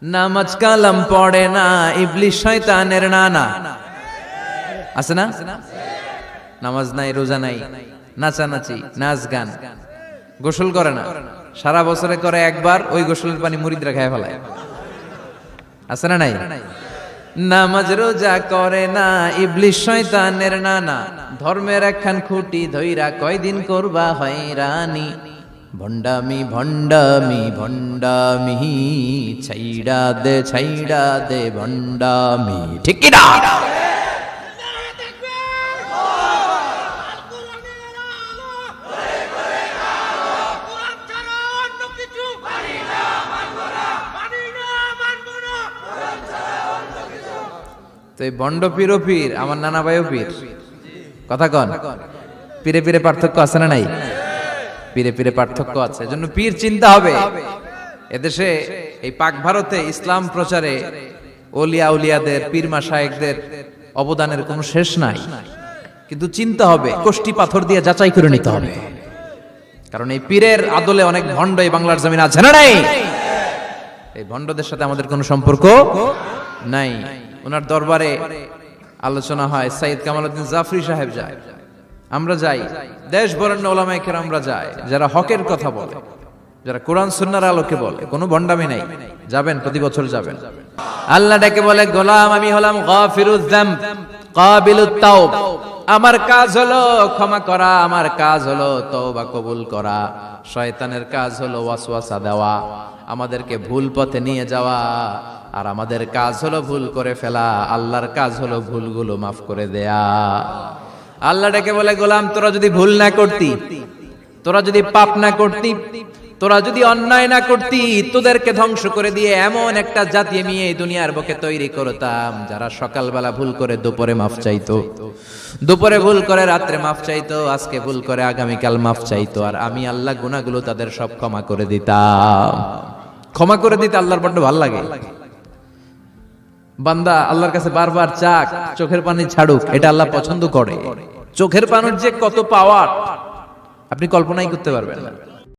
নামাজ কালাম পড়ে না, ইবলিস শয়তানের নানা। আছে না? নামাজ নাই, রোজা নাই, নাচানাচি, নাচ গান, গোসল করে না, সারা বছরে করে একবার, ওই গোসলের পানি মুরিদরা খায় ফেলায়। আছে না নাই? নামাজ রোজা করে না, ইবলিস শয়তানের নানা। ধর্মের একখান খুঁটি ধইরা কয়দিন করবা হয়রানি। ভণ্ডামি ভণ্ডামি ভণ্ডামি, ছাইড়া দে ভণ্ডামি। ঠিক কি না? তো এই ভণ্ড পীর ও পীর, আমার নানা ভাইও পীর। কথা কন, পীরে পীরে পার্থক্য আছে না নাই? পীরে পীরে পার্থক্য আছে, এজন্য পীর চিন্তা হবে। এদেশে এই পাক ভারতে ইসলাম প্রচারে ওলিয়া উলিয়াদের, পীর মাশায়েখদের অবদানের কোনো শেষ নাই, কিন্তু চিন্তা হবে, কষ্টি পাথর দিয়ে যাচাই করে নিতে হবে। কারণ এই পীরের আদলে অনেক ভণ্ড এই বাংলার জমিন আছে না নাই? এই ভণ্ডদের সাথে আমাদের কোনো সম্পর্ক নাই। ওনার দরবারে আলোচনা হয়, সাইয়্যিদ কামালউদ্দিন জাফরি সাহেব যায়, আমরা যাই, দেশ বরেণ্য ওলামায়ে কেরামরা যায়, যারা হকের কথা বলে, যারা কোরআন সুন্নাহর আলোকে বলে, কোনো ভণ্ডামি নাই। যাবেন, প্রতি বছর যাবেন। আল্লাহ ডেকে বলে, গোলাম আমি হলাম গাফিরুয যামব কাবিলুত তাওব। আমার কাজ হলো ক্ষমা করা, আমার কাজ হলো তওবা কবুল করা। শয়তানের কাজ হলো ওয়াসওয়াসা দেওয়া, আমাদেরকে ভুল পথে নিয়ে যাওয়া, আর আমাদের কাজ হলো ভুল করে ফেলা। আল্লাহর কাজ হলো ভুলগুলো মাফ করে দেয়া। আল্লাহ ডেকে বলে, গোলাম তোরা যদি ভুল না করতি, তোরা যদি পাপ না করতি, তোরা যদি অন্যায় না করতি, তোদেরকে ধ্বংস করে দিয়ে এমন একটা জাতি আমি এই দুনিয়ার বুকে তৈরি করতাম, যারা সকালবেলা ভুল করে দুপুরে মাফ চাইতো, দুপুরে ভুল করে রাত্রে মাফ চাইতো, আজকে ভুল করে আগামীকাল মাফ চাইতো, আর আমি আল্লাহ গুনাহগুলো তাদের সব ক্ষমা করে দিতাম। ক্ষমা করে দিতে আল্লাহর বড্ড ভালো লাগে। বান্দা আল্লাহর কাছে বারবার চাক, চোখের পানি ছাড়ুক, এটা আল্লাহ পছন্দ করে। চোখের পানির যে কত পাওয়ার আপনি কল্পনাই করতে পারবেন না।